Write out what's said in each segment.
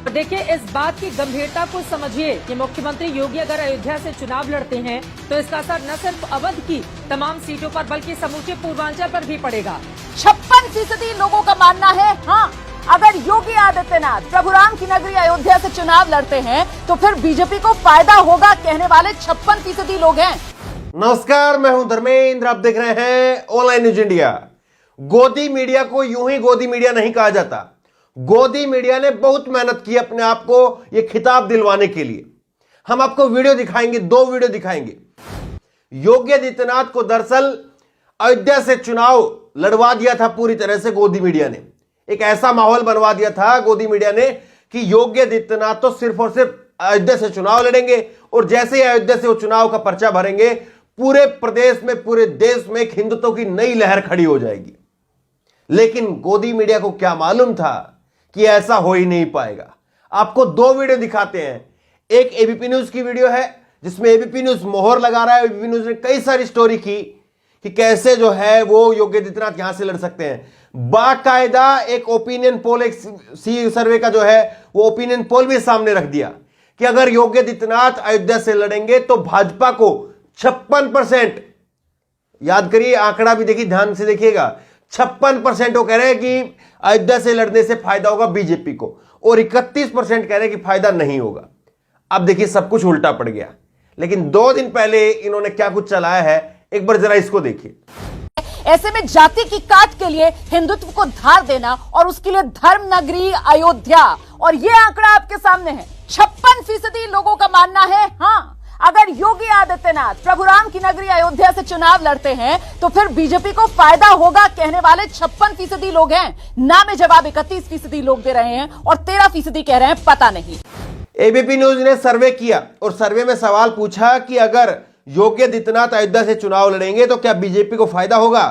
देखिए, इस बात की गंभीरता को समझिए कि मुख्यमंत्री योगी अगर अयोध्या से चुनाव लड़ते हैं तो इसका असर न सिर्फ अवध की तमाम सीटों पर बल्कि समूचे पूर्वांचल पर भी पड़ेगा। 56% लोगों का मानना है हाँ, अगर योगी आदित्यनाथ प्रभु राम की नगरी अयोध्या से चुनाव लड़ते हैं तो फिर बीजेपी को फायदा होगा, कहने वाले 56% लोग हैं। नमस्कार, मैं हूं धर्मेंद्र, आप देख रहे हैं ऑनलाइन न्यूज इंडिया। गोदी मीडिया को यूं ही गोदी मीडिया नहीं कहा जाता। गोदी मीडिया ने बहुत मेहनत की अपने आप को यह खिताब दिलवाने के लिए। हम आपको वीडियो दिखाएंगे, 2 वीडियो दिखाएंगे। योगी आदित्यनाथ को दरअसल अयोध्या से चुनाव लड़वा दिया था पूरी तरह से गोदी मीडिया ने। एक ऐसा माहौल बनवा दिया था गोदी मीडिया ने कि योगी आदित्यनाथ तो सिर्फ और सिर्फ अयोध्या से चुनाव लड़ेंगे और जैसे ही अयोध्या से वो चुनाव का पर्चा भरेंगे पूरे प्रदेश में, पूरे देश में एक हिंदुत्व की नई लहर खड़ी हो जाएगी। लेकिन गोदी मीडिया को क्या मालूम था कि ऐसा हो ही नहीं पाएगा। आपको 2 वीडियो दिखाते हैं। एक एबीपी न्यूज की वीडियो है जिसमें एबीपी न्यूज मोहर लगा रहा है। एबीपी न्यूज ने कई सारी स्टोरी की कि कैसे जो है वो योगी आदित्यनाथ यहां से लड़ सकते हैं। बाकायदा एक ओपिनियन पोल, एक सी सर्वे का जो है वो ओपिनियन पोल भी सामने रख दिया कि अगर योगी आदित्यनाथ अयोध्या से लड़ेंगे तो भाजपा को 56%, याद करिए आंकड़ा भी देखिए, ध्यान से देखिएगा, 56% वो कह रहे हैं कि अयोध्या से लड़ने से फायदा होगा बीजेपी को और 31% कह रहे हैं कि फायदा नहीं होगा। अब देखिए सब कुछ उल्टा पड़ गया। लेकिन 2 दिन पहले इन्होंने क्या कुछ चलाया है, एक बार जरा इसको देखिए। ऐसे में जाति की काट के लिए हिंदुत्व को धार देना और उसके लिए धर्म नगरी अयोध्या, और ये आंकड़ा आपके सामने है। 56% लोगों का मानना है हाँ, अगर योगी आदित्यनाथ प्रभु राम की नगरी अयोध्या से चुनाव लड़ते हैं तो फिर बीजेपी को फायदा होगा, कहने वाले 56% लोग हैं। ना में जवाब 31% लोग दे रहे हैं और 13% कह रहे हैं पता नहीं। एबीपी न्यूज ने सर्वे किया और सर्वे में सवाल पूछा कि अगर योगी आदित्यनाथ अयोध्या से चुनाव लड़ेंगे तो क्या बीजेपी को फायदा होगा।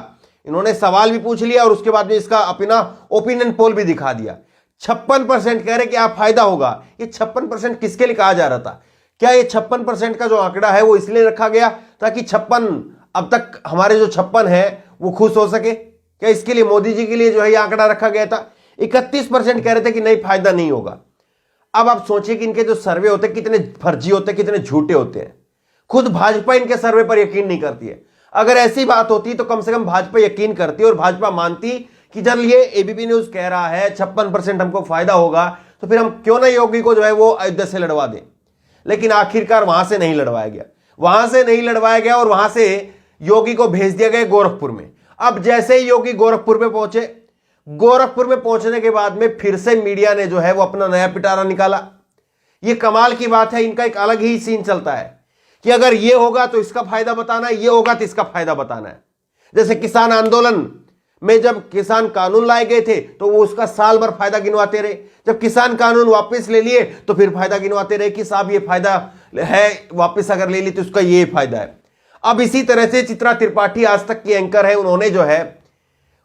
इन्होंने सवाल भी पूछ लिया और उसके बाद में इसका अपना ओपिनियन पोल भी दिखा दिया। 56% कह रहे कि आप फायदा होगा। ये 56% किसके लिए कहा जा रहा था? क्या ये 56% का जो आंकड़ा है वो इसलिए रखा गया ताकि 56 अब तक हमारे जो 56 है वो खुश हो सके? क्या इसके लिए मोदी जी के लिए जो है ये आंकड़ा रखा गया था? 31% कह रहे थे कि नहीं, फायदा नहीं होगा। अब आप सोचिए कि इनके जो सर्वे होते हैं कितने फर्जी होते हैं, कितने झूठे होते हैं। खुद भाजपा इनके सर्वे पर यकीन नहीं करती है। अगर ऐसी बात होती तो कम से कम भाजपा यकीन करती और भाजपा मानती कि जब ये एबीपी न्यूज कह रहा है 56% हमको फायदा होगा तो फिर हम क्यों ना योगी को जो है वो अयोध्या से लड़वा दें। लेकिन आखिरकार वहां से नहीं लड़वाया गया, वहां से नहीं लड़वाया गया और वहां से योगी को भेज दिया गया गोरखपुर में। अब जैसे ही योगी गोरखपुर में पहुंचे, गोरखपुर में पहुंचने के बाद में फिर से मीडिया ने जो है वो अपना नया पिटारा निकाला। ये कमाल की बात है, इनका एक अलग ही सीन चलता है कि अगर ये होगा तो इसका फायदा बताना है, ये होगा तो इसका फायदा बताना है। जैसे किसान आंदोलन में जब किसान कानून लाए गए थे तो वो उसका साल भर फायदा गिनवाते रहे। जब किसान कानून वापस ले लिए तो फिर फायदा गिनवाते रहे कि साहब ये फायदा है, वापस अगर ले ली तो उसका ये फायदा है। अब इसी तरह से चित्रा त्रिपाठी आज तक की एंकर है, उन्होंने जो है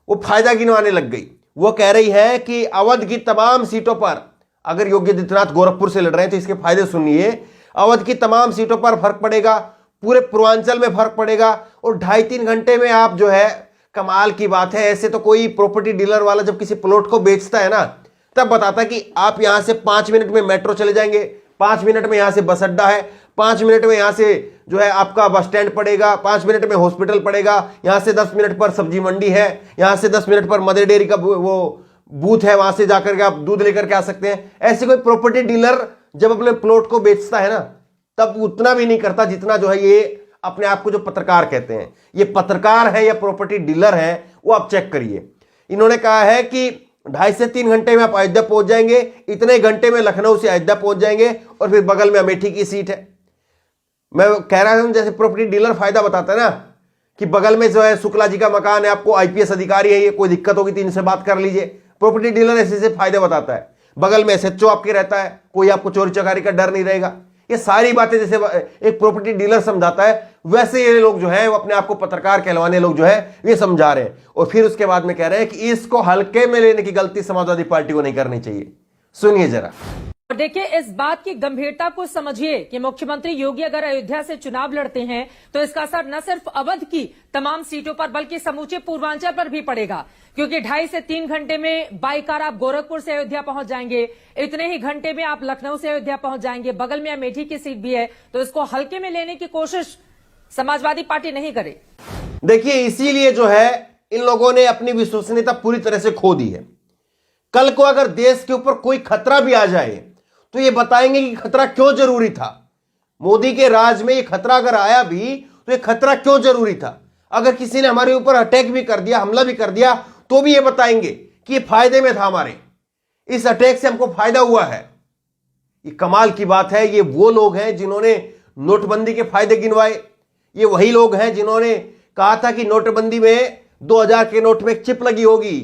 वो फायदा गिनवाने लग गई। वो कह रही है कि अवध की तमाम सीटों पर अगर योगी आदित्यनाथ गोरखपुर से लड़ रहे हैं तो इसके फायदे सुनिए। अवध की तमाम सीटों पर फर्क पड़ेगा, पूरे पूर्वांचल में फर्क पड़ेगा और 2.5-3 घंटे में आप जो है, कमाल की बात है। ऐसे तो कोई प्रॉपर्टी डीलर वाला जब किसी प्लॉट को बेचता है ना तब बताता है कि आप यहां से 5 मिनट में मेट्रो चले जाएंगे, 5 मिनट में यहां से बस अड्डा है, 5 मिनट में यहां से जो है आपका बस स्टैंड पड़ेगा, 5 मिनट में हॉस्पिटल पड़ेगा, यहां से 10 मिनट पर सब्जी मंडी है, यहां से 10 मिनट पर मदर डेयरी का वो बूथ है, वहां से जाकर के आप दूध लेकर के आ सकते हैं। ऐसे कोई प्रॉपर्टी डीलर जब अपने प्लॉट को बेचता है ना तब उतना भी नहीं करता जितना जो है ये अपने आप को जो पत्रकार कहते हैं। ये पत्रकार है या प्रॉपर्टी डीलर है वो आप चेक करिए। इन्होंने कहा है कि 2.5 से 3 घंटे में आप अयोध्या पहुंच जाएंगे, इतने घंटे में लखनऊ से अयोध्या पहुंच जाएंगे और फिर बगल में अमेठी की सीट है। मैं कह रहा हूं जैसे प्रॉपर्टी डीलर फायदा बताता है ना कि बगल में जो है शुक्ला जी का मकान है, आपको आईपीएस अधिकारी है, ये कोई दिक्कत होगी तो इनसे बात कर लीजिए। प्रॉपर्टी डीलर ऐसे फायदे बताता है। बगल में एसएचओ आपके रहता है, कोई आपको चोरी चकारी का डर नहीं रहेगा। ये सारी बातें जैसे एक प्रॉपर्टी डीलर समझाता है वैसे ये लोग जो है वो अपने आप को पत्रकार कहलवाने लोग जो है ये समझा रहे हैं। और फिर उसके बाद में कह रहे हैं कि इसको हल्के में लेने की गलती समाजवादी पार्टी को नहीं करनी चाहिए। सुनिए जरा। देखिए, इस बात की गंभीरता को समझिए कि मुख्यमंत्री योगी अगर अयोध्या से चुनाव लड़ते हैं तो इसका असर न सिर्फ अवध की तमाम सीटों पर बल्कि समूचे पूर्वांचल पर भी पड़ेगा, क्योंकि 2.5 से 3 घंटे में बाई कार आप गोरखपुर से अयोध्या पहुंच जाएंगे, इतने ही घंटे में आप लखनऊ से अयोध्या पहुंच जाएंगे, बगल में अमेठी की सीट भी है, तो इसको हल्के में लेने की कोशिश समाजवादी पार्टी नहीं करे। देखिए, इसीलिए जो है इन लोगों ने अपनी विश्वसनीयता पूरी तरह से खो दी है। कल को अगर देश के ऊपर कोई खतरा भी आ जाए तो ये बताएंगे कि खतरा क्यों जरूरी था। मोदी के राज में ये खतरा अगर आया भी तो ये खतरा क्यों जरूरी था। अगर किसी ने हमारे ऊपर अटैक भी कर दिया, हमला भी कर दिया, तो भी ये बताएंगे कि ये फायदे में था, हमारे इस अटैक से हमको फायदा हुआ है। ये कमाल की बात है। ये वो लोग हैं जिन्होंने नोटबंदी के फायदे गिनवाए। ये वही लोग हैं जिन्होंने कहा था कि नोटबंदी में 2000 के नोट में एक चिप लगी होगी,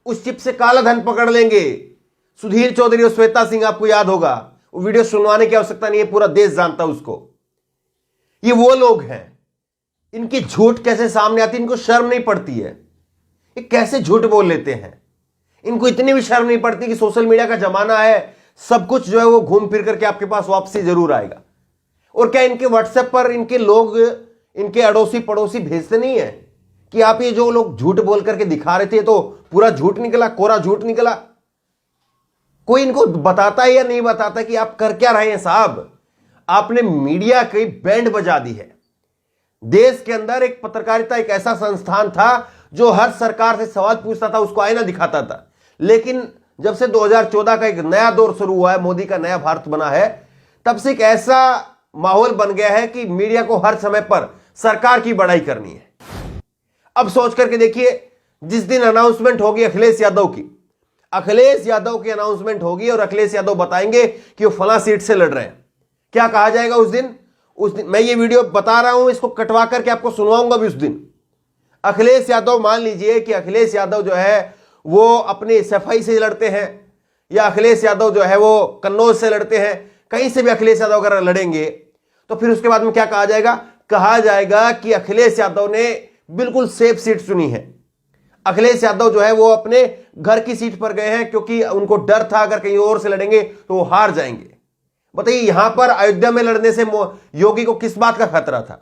उस चिप से काला धन पकड़ लेंगे। सुधीर चौधरी और श्वेता सिंह, आपको याद होगा, वो वीडियो सुनवाने की आवश्यकता नहीं है, पूरा देश जानता उसको। ये वो लोग हैं। इनकी झूठ कैसे सामने आती है, इनको शर्म नहीं पड़ती है। ये कैसे झूठ बोल लेते हैं। इनको इतनी भी शर्म नहीं पड़ती कि सोशल मीडिया का जमाना है, सब कुछ जो है वो घूम फिर करके आपके पास वापसी जरूर आएगा। और क्या इनके व्हाट्सएप पर इनके लोग, इनके अड़ोसी पड़ोसी भेजते नहीं है कि आप ये जो लोग झूठ बोल करके दिखा रहे थे तो पूरा झूठ निकला, कोरा झूठ निकला। कोई इनको बताता है या नहीं बताता कि आप कर क्या रहे हैं साहब। आपने मीडिया की बैंड बजा दी है। देश के अंदर एक पत्रकारिता एक ऐसा संस्थान था जो हर सरकार से सवाल पूछता था, उसको आईना दिखाता था। लेकिन जब से 2014 का एक नया दौर शुरू हुआ है, मोदी का नया भारत बना है, तब से एक ऐसा माहौल बन गया है कि मीडिया को हर समय पर सरकार की बड़ाई करनी है। अब सोच करके देखिए, जिस दिन अनाउंसमेंट होगी अखिलेश यादव की, अखिलेश यादव की अनाउंसमेंट होगी और अखिलेश यादव बताएंगे कि वो फला सीट से लड़ रहे हैं, क्या कहा जाएगा उस दिन? मैं ये वीडियो बता रहा हूं, इसको कटवा करके आपको सुनवाऊंगा भी उस दिन। अखिलेश यादव, मान लीजिए कि अखिलेश यादव जो है वो अपनी सफाई से लड़ते हैं, या अखिलेश यादव जो है वो कन्नौज से लड़ते हैं, कहीं से भी अखिलेश यादव अगर लड़ेंगे तो फिर उसके बाद में क्या कहा जाएगा? कहा जाएगा कि अखिलेश यादव ने बिल्कुल सेफ सीट चुनी है। अखिलेश यादव जो है वो अपने घर की सीट पर गए हैं क्योंकि उनको डर था अगर कहीं और से लड़ेंगे तो वो हार जाएंगे। बताइए, यहां पर अयोध्या में लड़ने से योगी को किस बात का खतरा था?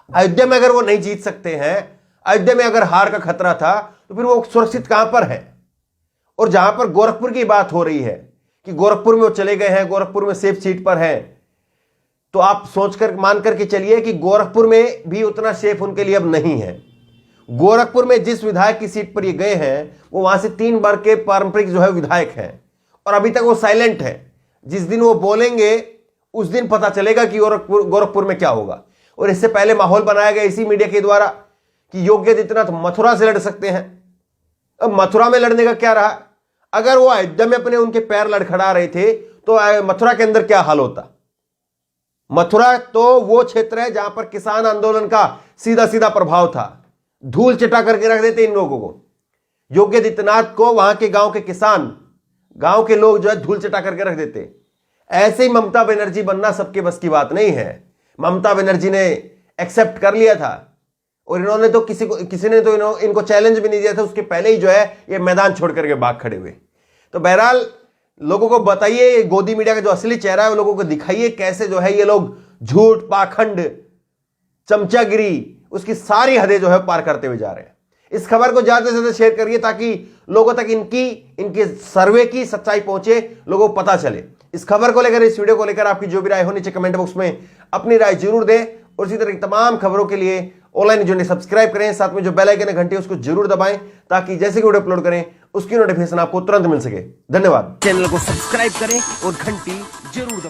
अयोध्या में अगर वो नहीं जीत सकते हैं, अयोध्या में अगर हार का खतरा था, तो फिर वो सुरक्षित कहां पर है? और जहां पर गोरखपुर की बात हो रही है कि गोरखपुर में वो चले गए हैं, गोरखपुर में सेफ सीट पर है, तो आप सोचकर मान करके चलिए कि गोरखपुर में भी उतना सेफ उनके लिए अब नहीं है। गोरखपुर में जिस विधायक की सीट पर ये गए हैं वो वहां से 3 बार के पारंपरिक जो है विधायक हैं, और अभी तक वो साइलेंट है। जिस दिन वो बोलेंगे उस दिन पता चलेगा कि गोरखपुर में क्या होगा। और इससे पहले माहौल बनाया गया इसी मीडिया के द्वारा कि योगी आदित्यनाथ मथुरा से लड़ सकते हैं। अब मथुरा में लड़ने का क्या रहा? अगर वो अयोध्या में अपने उनके पैर लड़खड़ा रहे थे तो मथुरा के अंदर क्या हाल होता? मथुरा तो वो क्षेत्र है जहां पर किसान आंदोलन का सीधा सीधा प्रभाव था। धूल चटा करके रख देते इन लोगों को। योगी आदित्यनाथ को वहां के गांव के किसान, गांव के लोग जो है धूल चटा करके रख देते। ऐसे ही ममता बनर्जी बनना सबके बस की बात नहीं है। ममता बनर्जी ने एक्सेप्ट कर लिया था और इन्होंने तो किसी ने तो इनको चैलेंज भी नहीं दिया था, उसके पहले ही जो है ये मैदान छोड़ करके भाग खड़े हुए। तो बहरहाल लोगों को बताइए, गोदी मीडिया का जो असली चेहरा है वो लोगों को दिखाइए, कैसे जो है ये लोग झूठ, पाखंड, चमचागिरी, उसकी सारी हदें जो है पार करते हुए जा रहे हैं। इस खबर को ज्यादा से ज्यादा शेयर करिए ताकि लोगों तक इनके सर्वे की सच्चाई पहुंचे, लोगों को पता चले। इस खबर को लेकर, इस वीडियो को लेकर आपकी जो भी राय हो नीचे कमेंट बॉक्स में अपनी राय जरूर दें। और इसी तरह की तमाम खबरों के लिए ऑनलाइन जो सब्सक्राइब करें, साथ में जो बेल आइकन है घंटी उसको जरूर दबाएं ताकि जैसे कि वीडियो अपलोड करें उसकी नोटिफिकेशन आपको तुरंत मिल सके। धन्यवाद। चैनल को सब्सक्राइब करें और घंटी जरूर दबाएं।